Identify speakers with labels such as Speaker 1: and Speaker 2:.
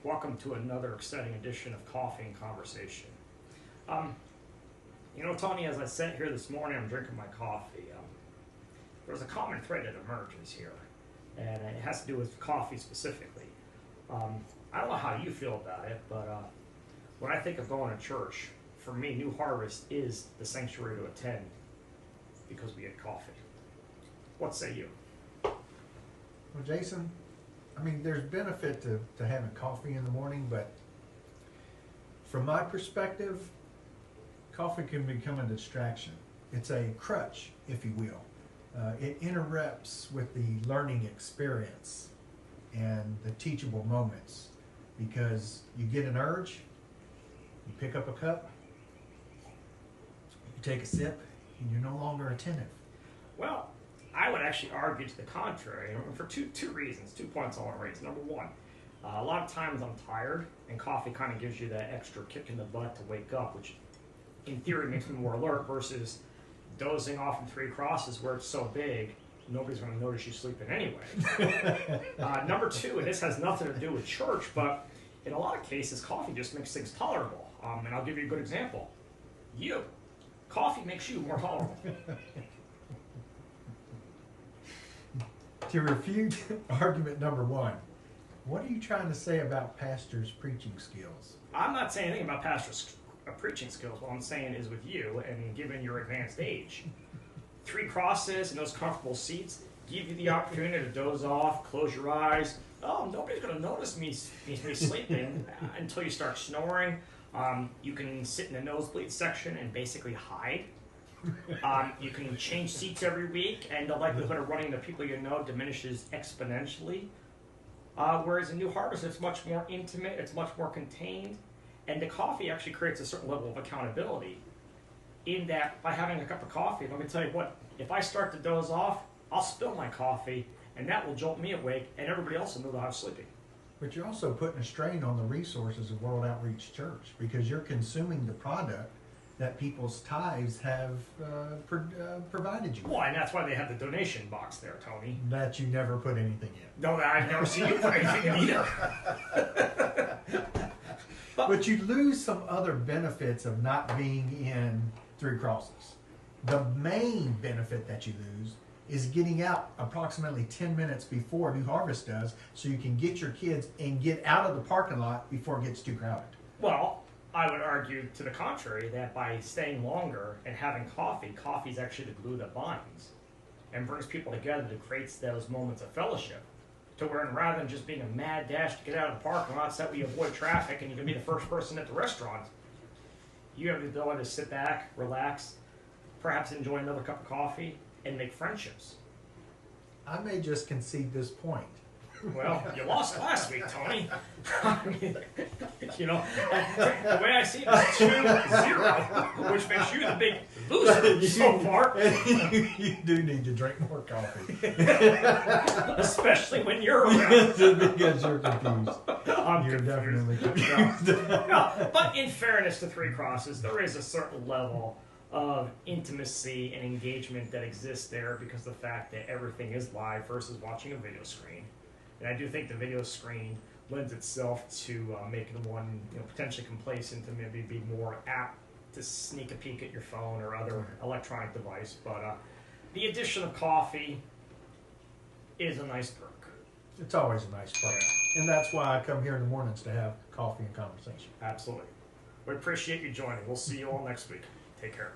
Speaker 1: Welcome to another exciting edition of Coffee and Conversation. Tony, as I sat here this morning, I'm drinking my coffee. There's a common thread that emerges here, and it has to do with coffee specifically. I don't know how you feel about it, but when I think of going to church, for me, New Harvest is the sanctuary to attend because we get coffee. What say you?
Speaker 2: Well, Jason, there's benefit to having coffee in the morning, but from my perspective, coffee can become a distraction. It's a crutch, if you will. It interrupts with the learning experience and the teachable moments because you get an urge, you pick up a cup, you take a sip, and you're no longer attentive.
Speaker 1: Well, I would actually argue to the contrary for two reasons, 2 points I want to raise. Number one, a lot of times I'm tired, and coffee kind of gives you that extra kick in the butt to wake up, which in theory makes me more alert versus dozing off in Three Crosses where it's so big, nobody's going to notice you sleeping anyway. Number two, and this has nothing to do with church, but in a lot of cases, coffee just makes things tolerable. And I'll give you a good example. Coffee makes you more tolerable.
Speaker 2: To refute argument number one, what are you trying to say about pastors' preaching skills?
Speaker 1: I'm not saying anything about pastors' preaching skills. What I'm saying is with you, and given your advanced age, Three Crosses and those comfortable seats give you the opportunity to doze off, close your eyes. Oh, nobody's going to notice me sleeping until you start snoring. You can sit in the nosebleed section and basically hide. You can change seats every week, and the likelihood of running into people you know diminishes exponentially. Whereas in New Harvest, it's much more intimate, it's much more contained, and the coffee actually creates a certain level of accountability. In that, by having a cup of coffee, let me tell you what, if I start to doze off, I'll spill my coffee, and that will jolt me awake, and everybody else will know that I'm sleeping.
Speaker 2: But you're also putting a strain on the resources of World Outreach Church because you're consuming the product that people's tithes have provided you.
Speaker 1: Well, and that's why they have the donation box there, Tony.
Speaker 2: That you never put anything in.
Speaker 1: No, I've never seen you put anything in either.
Speaker 2: But you lose some other benefits of not being in Three Crosses. The main benefit that you lose is getting out approximately 10 minutes before New Harvest does so you can get your kids and get out of the parking lot before it gets too crowded.
Speaker 1: Well, I would argue to the contrary that by staying longer and having coffee is actually the glue that binds and brings people together, that creates those moments of fellowship. To where rather than just being a mad dash to get out of the parking lot so that we avoid traffic and you can be the first person at the restaurant, you have the ability to sit back, relax, perhaps enjoy another cup of coffee, and make friendships.
Speaker 2: I may just concede this point.
Speaker 1: Well, you lost last week, Tony. The way I see it is 2-0, which makes you the big loser so far.
Speaker 2: You do need to drink more coffee.
Speaker 1: Especially when you're around.
Speaker 2: Because you're confused. You're definitely confused.
Speaker 1: No, but in fairness to Three Crosses, there is a certain level of intimacy and engagement that exists there because of the fact that everything is live versus watching a video screen. And I do think the video screen lends itself to making one potentially complacent to maybe be more apt to sneak a peek at your phone or other electronic device. But the addition of coffee is a nice perk.
Speaker 2: It's always a nice perk. And that's why I come here in the mornings to have coffee and conversation.
Speaker 1: Absolutely. We appreciate you joining. We'll see you all next week. Take care.